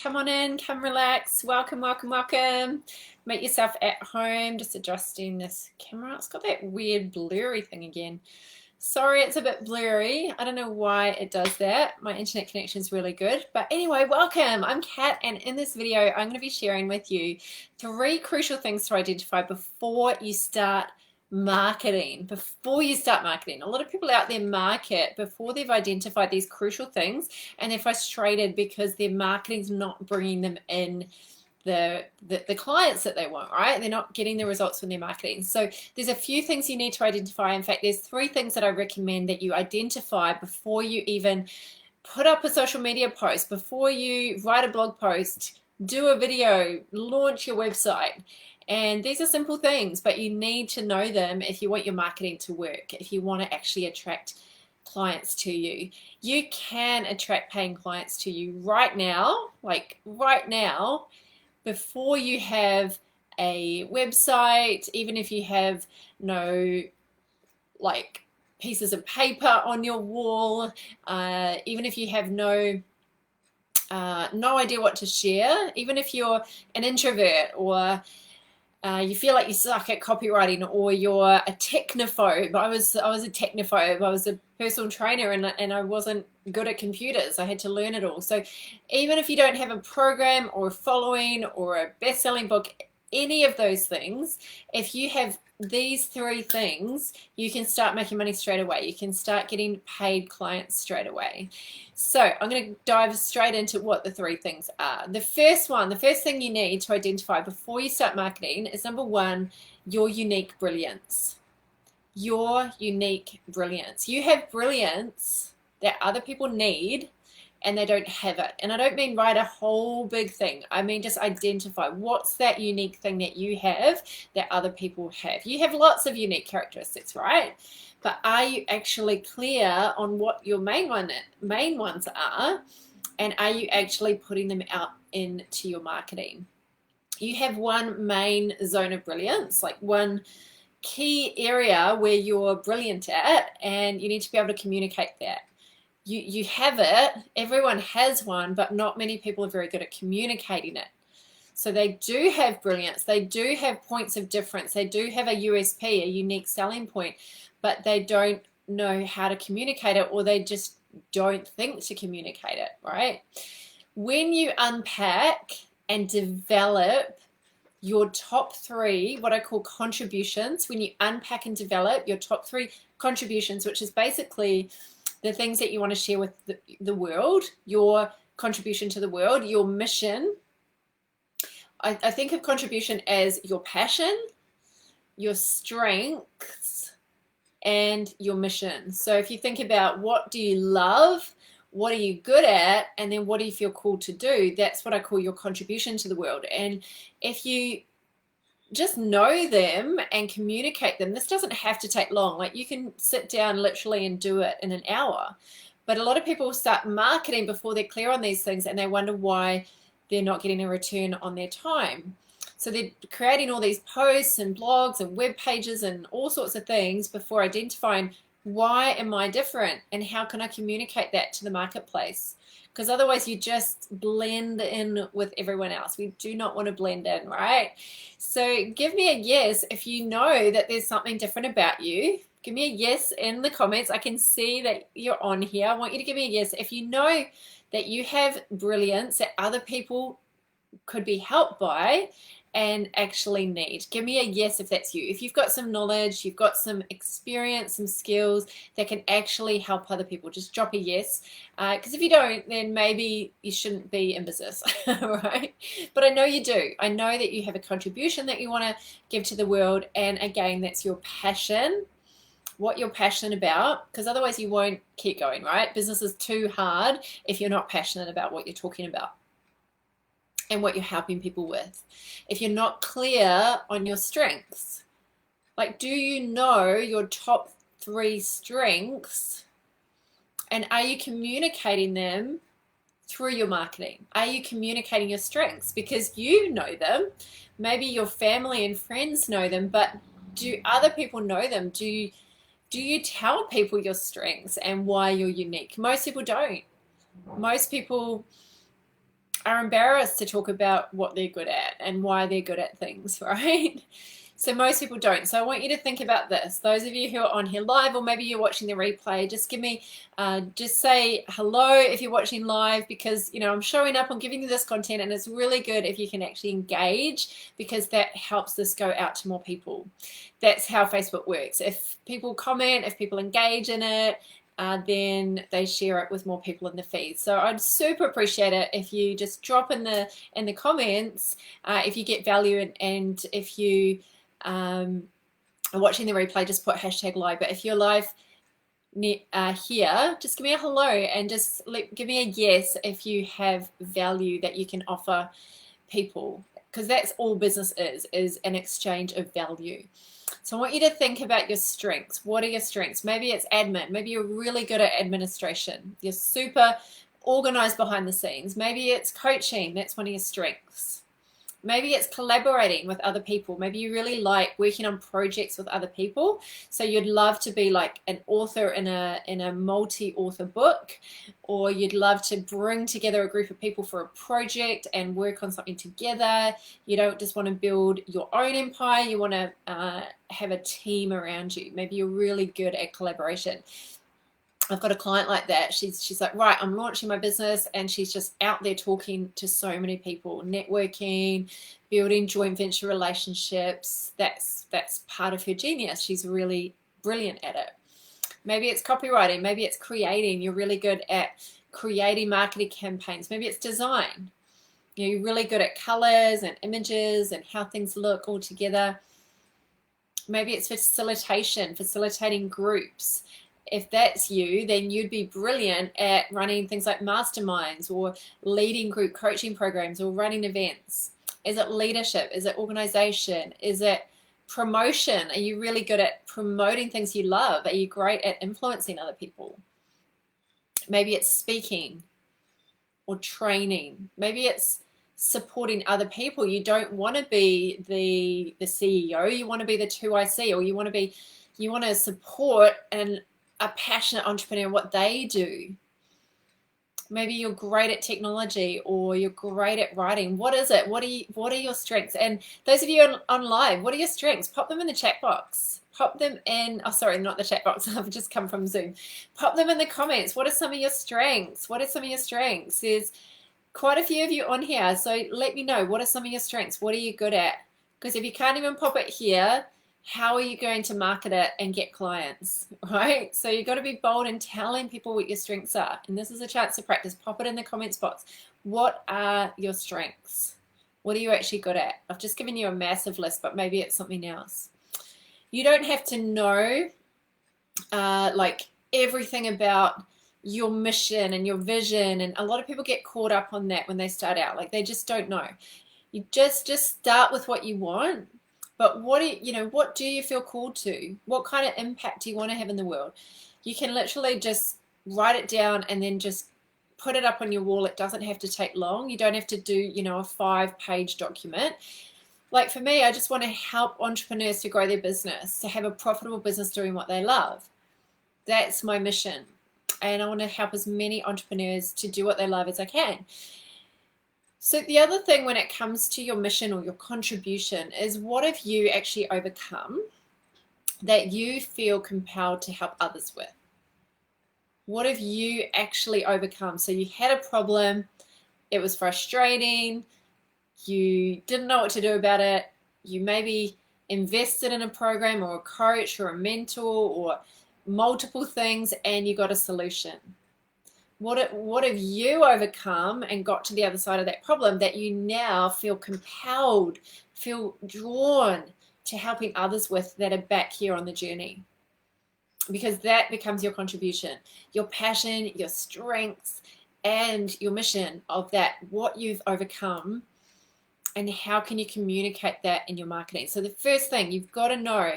Come on in, come relax. Welcome, welcome, welcome. Make yourself at home. Just adjusting this camera. It's got that weird blurry thing again. Sorry, it's a bit blurry. I don't know why it does that. My internet connection is really good. But anyway, welcome. I'm Kat, and in this video, I'm going to be sharing with you 3 crucial things to identify before you start marketing. Before you start marketing, a lot of people out there market before they've identified these crucial things, and they're frustrated because their marketing's not bringing them in the clients that they want, right? They're not getting the results from their marketing. So there's a few things you need to identify. In fact, there's 3 things that I recommend that you identify before you even put up a social media post, before you write a blog post, do a video, launch your website. And these are simple things, but you need to know them if you want your marketing to work, if you want to actually attract clients to you. You can attract paying clients to you right now, like right now, before you have a website, even if you have no like pieces of paper on your wall, even if you have no idea what to share, even if you're an introvert or you feel like you suck at copywriting, or you're a technophobe. I was a technophobe. I was a personal trainer, and I wasn't good at computers. I had to learn it all. So even if you don't have a program or a following or a best-selling book, any of those things, if you have these 3 things, you can start making money straight away. You can start getting paid clients straight away. So I'm going to dive straight into what the 3 things are. The first thing you need to identify before you start marketing is, number 1, your unique brilliance. Your unique brilliance. You have brilliance that other people need, and they don't have it. And I don't mean write a whole big thing. I mean just identify what's that unique thing that you have that other people have. You have lots of unique characteristics, right? But are you actually clear on what your main ones are? And are you actually putting them out into your marketing? You have one main zone of brilliance, like one key area where you're brilliant at, and you need to be able to communicate that. You have it, everyone has one, but not many people are very good at communicating it. So they do have brilliance, they do have points of difference, they do have a USP, a unique selling point, but they don't know how to communicate it, or they just don't think to communicate it, right? When you unpack and develop your top 3, what I call contributions, when you unpack and develop your top 3 contributions, which is basically the things that you want to share with the world, your contribution to the world, your mission. I think of contribution as your passion, your strengths, and your mission. So if you think about what do you love, what are you good at, and then what do you feel called to do, that's what I call your contribution to the world. And if you just know them and communicate them, this doesn't have to take long. Like, you can sit down literally and do it in an hour. But a lot of people start marketing before they're clear on these things, and they wonder why they're not getting a return on their time. So they're creating all these posts and blogs and web pages and all sorts of things before identifying, why am I different and how can I communicate that to the marketplace? Because otherwise you just blend in with everyone else. We do not want to blend in, right? So give me a yes if you know that there's something different about you. Give me a yes in the comments. I can see that you're on here. I want you to give me a yes if you know that you have brilliance that other people could be helped by and actually need. Give me a yes if that's you. If you've got some knowledge, you've got some experience, some skills that can actually help other people, just drop a yes. Because if you don't, then maybe you shouldn't be in business, right? But I know you do. I know that you have a contribution that you want to give to the world. And again, that's your passion, what you're passionate about, because otherwise you won't keep going, right? Business is too hard if you're not passionate about what you're talking about and what you're helping people with. If you're not clear on your strengths, like, do you know your top 3 strengths, and are you communicating them through your marketing? Are you communicating your strengths? Because you know them, maybe your family and friends know them, but do other people know them? Do you tell people your strengths and why you're unique? Most people don't. Most people are embarrassed to talk about what they're good at and why they're good at things, right? So most people don't. So I want you to think about this. Those of you who are on here live, or maybe you're watching the replay, just give me, just say hello if you're watching live, because I'm showing up, I'm giving you this content, and it's really good if you can actually engage, because that helps this go out to more people. That's how Facebook works. If people comment, if people engage in it, then they share it with more people in the feed. So I'd super appreciate it if you just drop in the comments if you get value, and if you are watching the replay, just put #live. But if you're live here, just give me a hello, and just give me a yes if you have value that you can offer people, because that's all business is an exchange of value. So I want you to think about your strengths. What are your strengths? Maybe it's admin. Maybe you're really good at administration. You're super organized behind the scenes. Maybe it's coaching. That's one of your strengths. Maybe it's collaborating with other people. Maybe you really like working on projects with other people. So you'd love to be like an author in a multi-author book, or you'd love to bring together a group of people for a project and work on something together. You don't just want to build your own empire. You want to have a team around you. Maybe you're really good at collaboration. I've got a client like that. She's like, right, I'm launching my business, and she's just out there talking to so many people, networking, building joint venture relationships. That's part of her genius. She's really brilliant at it. Maybe it's copywriting. Maybe it's creating. You're really good at creating marketing campaigns. Maybe it's design. You're really good at colors and images and how things look all together. Maybe it's facilitation, facilitating groups. If that's you, then you'd be brilliant at running things like masterminds, or leading group coaching programs, or running events. Is it leadership? Is it organization? Is it promotion? Are you really good at promoting things you love? Are you great at influencing other people? Maybe it's speaking or training. Maybe it's supporting other people. You don't want to be the CEO. You want to be the 2IC, or you want to support a passionate entrepreneur, what they do. Maybe you're great at technology, or you're great at writing. What is it? What are your strengths? And those of you on live, what are your strengths? Pop them in the chat box. Pop them in, oh sorry, not the chat box. I've just come from Zoom. Pop them in the comments. What are some of your strengths? What are some of your strengths? There's quite a few of you on here, so let me know, what are some of your strengths? What are you good at? Because if you can't even pop it here, how are you going to market it and get clients, right? So you've got to be bold in telling people what your strengths are. And this is a chance to practice. Pop it in the comments box. What are your strengths? What are you actually good at? I've just given you a massive list, but maybe it's something else. You don't have to know like everything about your mission and your vision. And a lot of people get caught up on that when they start out. Like, they just don't know. You just start with what you want. But what do you feel called to? What kind of impact do you want to have in the world? You can literally just write it down and then just put it up on your wall. It doesn't have to take long. You don't have to do, a 5-page document. Like for me, I just want to help entrepreneurs to grow their business, to have a profitable business doing what they love. That's my mission. And I want to help as many entrepreneurs to do what they love as I can. So the other thing when it comes to your mission or your contribution is, what have you actually overcome that you feel compelled to help others with? What have you actually overcome? So you had a problem, it was frustrating, you didn't know what to do about it, you maybe invested in a program or a coach or a mentor or multiple things, and you got a solution. What have you overcome and got to the other side of that problem that you now feel compelled, feel drawn to helping others with, that are back here on the journey? Because that becomes your contribution, your passion, your strengths, and your mission of that, what you've overcome, and how can you communicate that in your marketing. So the first thing, you've got to know,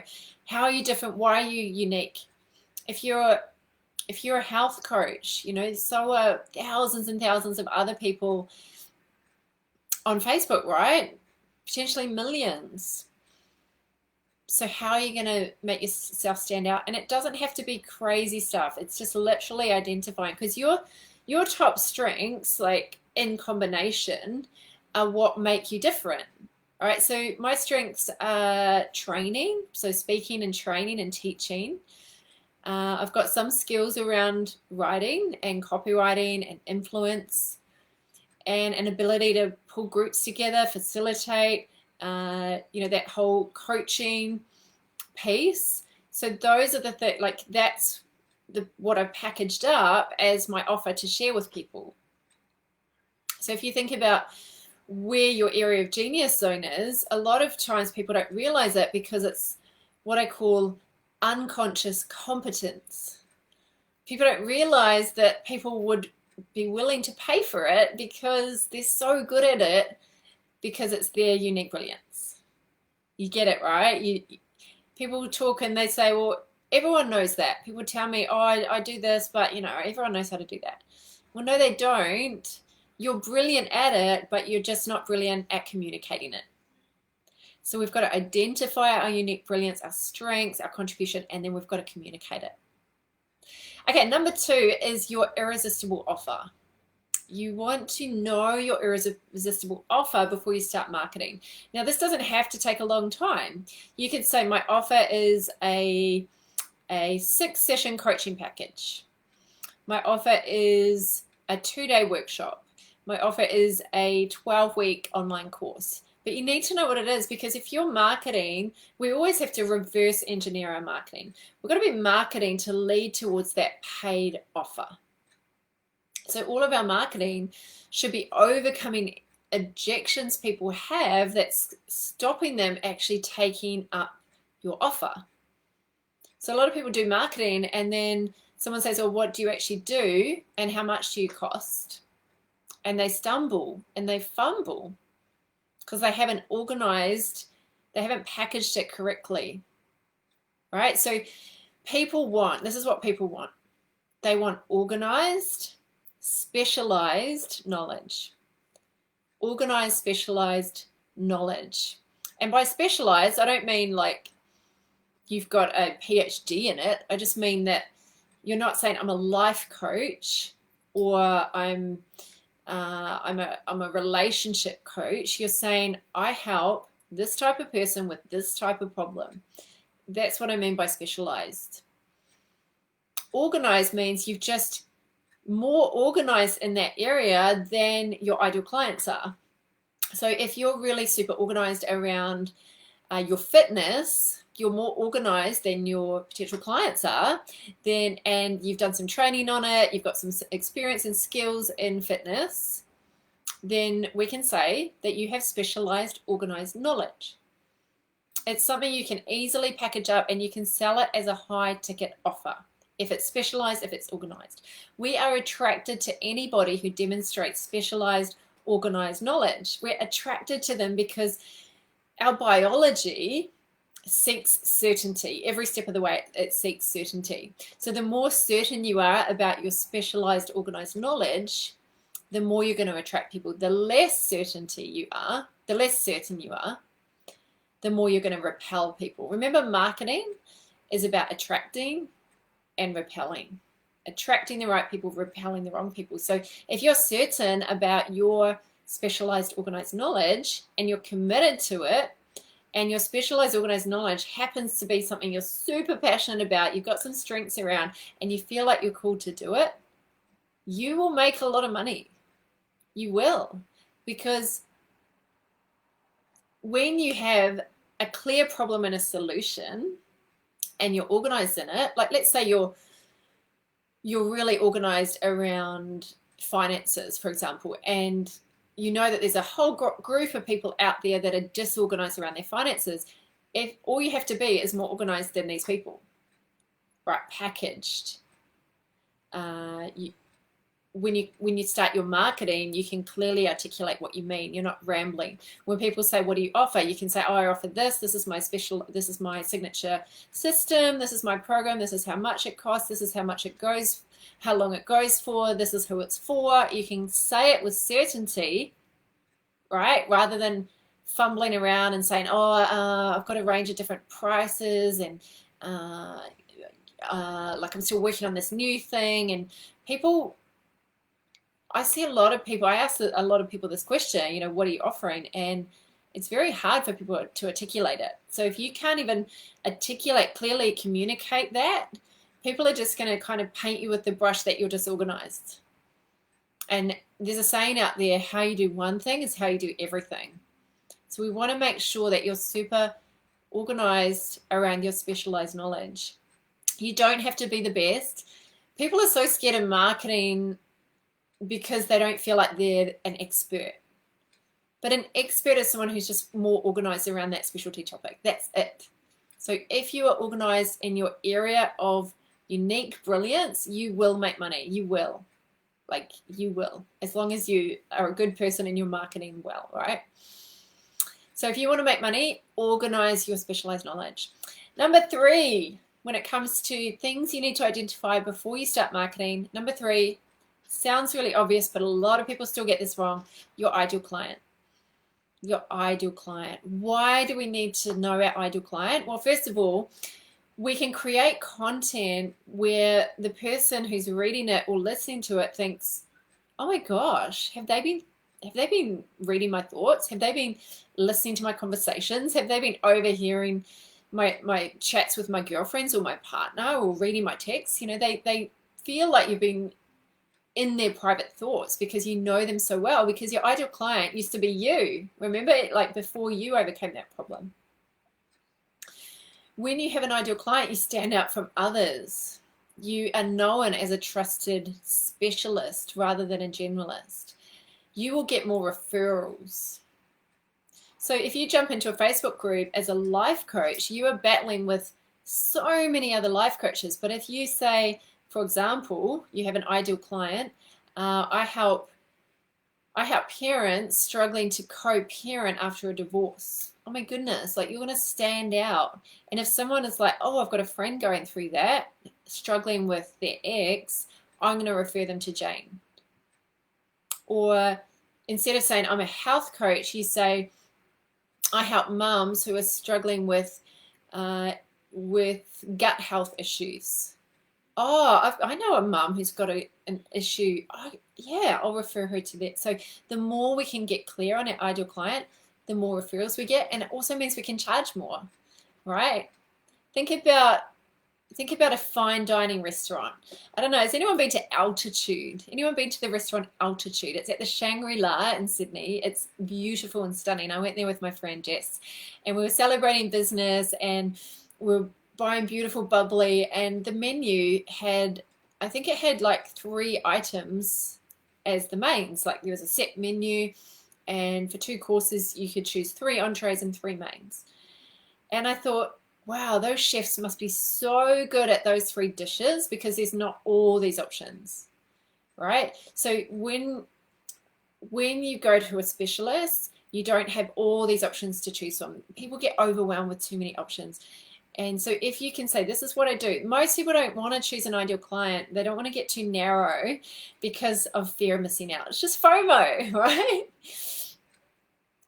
how are you different? Why are you unique? If you're a health coach, so are thousands and thousands of other people on Facebook, right? Potentially millions. So how are you going to make yourself stand out? And it doesn't have to be crazy stuff. It's just literally identifying, because your top strengths, like in combination are what make you different. All right, so my strengths are training, so speaking and training and teaching. I've got some skills around writing and copywriting and influence, and an ability to pull groups together, facilitate, that whole coaching piece. So those are the things, like that's what I've packaged up as my offer to share with people. So if you think about where your area of genius zone is, a lot of times people don't realize it because it's what I call unconscious competence. People don't realize that people would be willing to pay for it because they're so good at it, because it's their unique brilliance. You get it, right? People talk and they say, well, everyone knows that. People tell me, oh, I do this, but everyone knows how to do that. Well, no, they don't. You're brilliant at it, but you're just not brilliant at communicating it. So we've got to identify our unique brilliance, our strengths, our contribution, and then we've got to communicate it. Okay, number 2 is your irresistible offer. You want to know your irresistible offer before you start marketing. Now, this doesn't have to take a long time. You could say my offer is a 6-session coaching package. My offer is a 2-day workshop. My offer is a 12-week online course. But you need to know what it is, because if you're marketing, we always have to reverse engineer our marketing. We've got to be marketing to lead towards that paid offer. So all of our marketing should be overcoming objections people have that's stopping them actually taking up your offer. So a lot of people do marketing and then someone says, well, what do you actually do and how much do you cost? And they stumble and they fumble because they haven't organized, they haven't packaged it correctly, right? So this is what people want. They want organized, specialized knowledge. Organized, specialized knowledge. And by specialized, I don't mean like you've got a PhD in it. I just mean that you're not saying I'm a life coach or I'm a relationship coach. You're saying I help this type of person with this type of problem. That's what I mean by specialized. Organized means you've just more organized in that area than your ideal clients are. So if you're really super organized around your fitness, you're more organized than your potential clients are, and you've done some training on it, you've got some experience and skills in fitness, then we can say that you have specialized, organized knowledge. It's something you can easily package up and you can sell it as a high ticket offer. If it's specialized, if it's organized. We are attracted to anybody who demonstrates specialized, organized knowledge. We're attracted to them because our biology seeks certainty. Every step of the way, it seeks certainty. So the more certain you are about your specialized, organized knowledge, the more you're going to attract people. The less certain you are, the more you're going to repel people. Remember, marketing is about attracting and repelling. Attracting the right people, repelling the wrong people. So if you're certain about your specialized, organized knowledge and you're committed to it, and your specialized, organized knowledge happens to be something you're super passionate about, you've got some strengths around, and you feel like you're called to do it, you will make a lot of money. You will. Because when you have a clear problem and a solution, and you're organized in it, like let's say you're really organized around finances, for example, and you know that there's a whole group of people out there that are disorganized around their finances. If all you have to be is more organized than these people, right? Packaged. When you start your marketing, you can clearly articulate what you mean. You're not rambling. When people say, what do you offer? You can say, oh, I offer this. This is my signature system. This is my program. This is how much it costs. This is how much it goes, how long it goes for. This is who it's for. You can say it with certainty, right? Rather than fumbling around and saying, oh, I've got a range of different prices and like I'm still working on this new thing. And people I see a lot of people, I ask a lot of people this question, you know, what are you offering? And it's very hard for people to articulate it. So if you can't even articulate clearly, communicate that, people are just going to kind of paint you with the brush that you're disorganized. And there's a saying out there, how you do one thing is how you do everything. So we want to make sure that you're super organized around your specialized knowledge. You don't have to be the best. People are so scared of marketing because they don't feel like they're an expert. But an expert is someone who's just more organized around that specialty topic. That's it. So if you are organized in your area of unique brilliance, you will make money. You will. Like, you will. As long as you are a good person and you're marketing well, right? So if you want to make money, organize your specialized knowledge. Number 3, when it comes to things you need to identify before you start marketing, number 3, sounds really obvious, but a lot of people still get this wrong, your ideal client. Your ideal client. Why do we need to know our ideal client? Well, first of all, we can create content where the person who's reading it or listening to it thinks, oh my gosh, have they been reading my thoughts? Have they been listening to my conversations? Have they been overhearing my chats with my girlfriends or my partner, or reading my texts? You know, they feel like you've been in their private thoughts because you know them so well, because your ideal client used to be you. Remember, like, before you overcame that problem. When you have an ideal client, you stand out from others. You are known as a trusted specialist rather than a generalist. You will get more referrals. So if you jump into a Facebook group as a life coach, you are battling with so many other life coaches. But if you say, for example, you have an ideal client, I help parents struggling to co-parent after a divorce. Oh my goodness, like, you're going to stand out. And if someone is like, oh, I've got a friend going through that, struggling with their ex, I'm going to refer them to Jane. Or instead of saying I'm a health coach, you say, I help mums who are struggling with gut health issues. Oh, I know a mum who's got an issue. Oh, yeah, I'll refer her to that. So the more we can get clear on our ideal client, the more referrals we get, and it also means we can charge more, right? Think about a fine dining restaurant. I don't know, has anyone been to Altitude? Anyone been to the restaurant Altitude? It's at the Shangri-La in Sydney. It's beautiful and stunning. I went there with my friend Jess, and we were celebrating business, and we were buying beautiful bubbly, and the menu had, I think it had like 3 items as the mains. Like, there was a set menu, and for 2 courses you could choose 3 entrees and 3 mains. And I thought, wow, those chefs must be so good at those 3 dishes, because there's not all these options, right? So when you go to a specialist, you don't have all these options to choose from. People get overwhelmed with too many options. And so if you can say, this is what I do. Most people don't want to choose an ideal client. They don't want to get too narrow because of fear of missing out. It's just FOMO, right?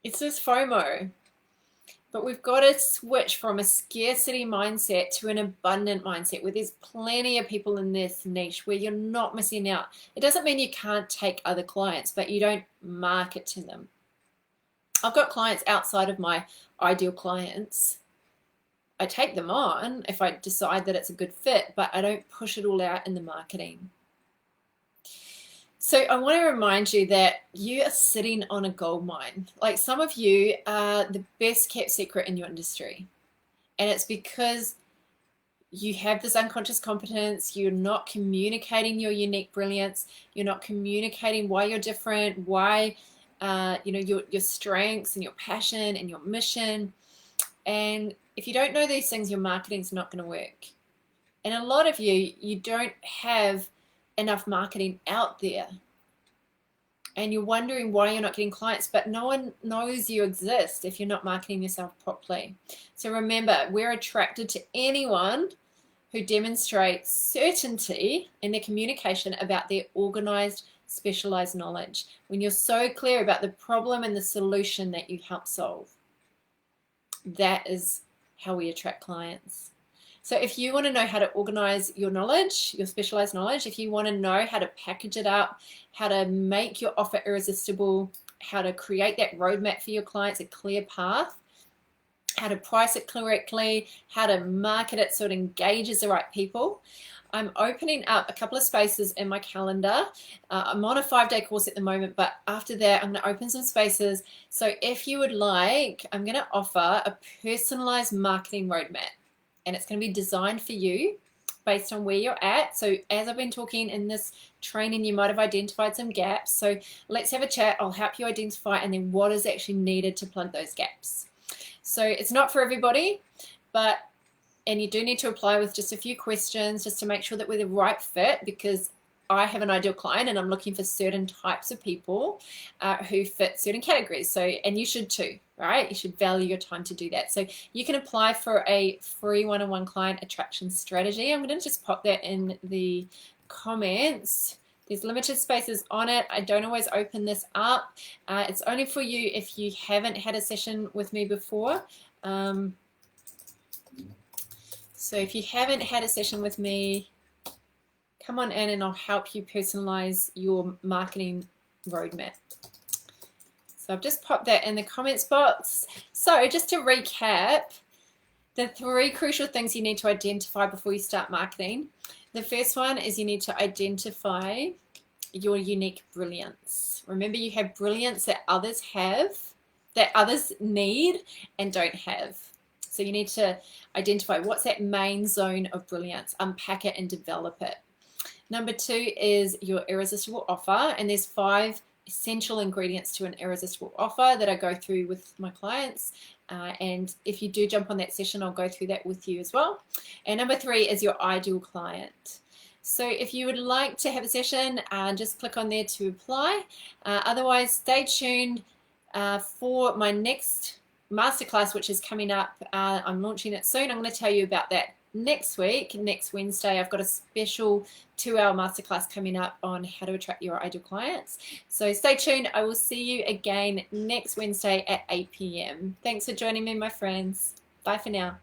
It's just FOMO. But we've got to switch from a scarcity mindset to an abundant mindset, where there's plenty of people in this niche where you're not missing out. It doesn't mean you can't take other clients, but you don't market to them. I've got clients outside of my ideal clients. I take them on if I decide that it's a good fit, but I don't push it all out in the marketing. So I want to remind you that you are sitting on a gold mine. Like, some of you are the best kept secret in your industry. And it's because you have this unconscious competence. You're not communicating your unique brilliance. You're not communicating why you're different, why, your strengths and your passion and your mission. And if you don't know these things, your marketing's not going to work. And a lot of you don't have enough marketing out there. And you're wondering why you're not getting clients, but no one knows you exist if you're not marketing yourself properly. So remember, we're attracted to anyone who demonstrates certainty in their communication about their organized, specialized knowledge. When you're so clear about the problem and the solution that you help solve, that is how we attract clients. So if you want to know how to organize your knowledge, your specialized knowledge, if you want to know how to package it up, how to make your offer irresistible, how to create that roadmap for your clients, a clear path, how to price it correctly, how to market it so it engages the right people, I'm opening up a couple of spaces in my calendar. I'm on a 5-day course at the moment, but after that, I'm going to open some spaces. So if you would like, I'm going to offer a personalized marketing roadmap, and it's going to be designed for you based on where you're at. So as I've been talking in this training, you might have identified some gaps. So let's have a chat. I'll help you identify, and then what is actually needed to plug those gaps. So it's not for everybody, and you do need to apply with just a few questions just to make sure that we're the right fit, because I have an ideal client and I'm looking for certain types of people who fit certain categories. So, and you should too, right? You should value your time to do that. So you can apply for a free one-on-one client attraction strategy. I'm going to just pop that in the comments. There's limited spaces on it. I don't always open this up. It's only for you if you haven't had a session with me before. So if you haven't had a session with me, come on in and I'll help you personalize your marketing roadmap. So I've just popped that in the comments box. So just to recap, the 3 crucial things you need to identify before you start marketing. The first one is you need to identify your unique brilliance. Remember, you have brilliance that others have, that others need and don't have. So you need to identify what's that main zone of brilliance, unpack it and develop it. Number 2 is your irresistible offer, and there's 5 essential ingredients to an irresistible offer that I go through with my clients. And if you do jump on that session, I'll go through that with you as well. And number 3 is your ideal client. So if you would like to have a session, just click on there to apply. Otherwise, stay tuned for my next masterclass, which is coming up. I'm launching it soon. I'm going to tell you about that next week. Next Wednesday, I've got a special 2-hour masterclass coming up on how to attract your ideal clients. So stay tuned. I will see you again next Wednesday at 8 p.m. Thanks for joining me, my friends. Bye for now.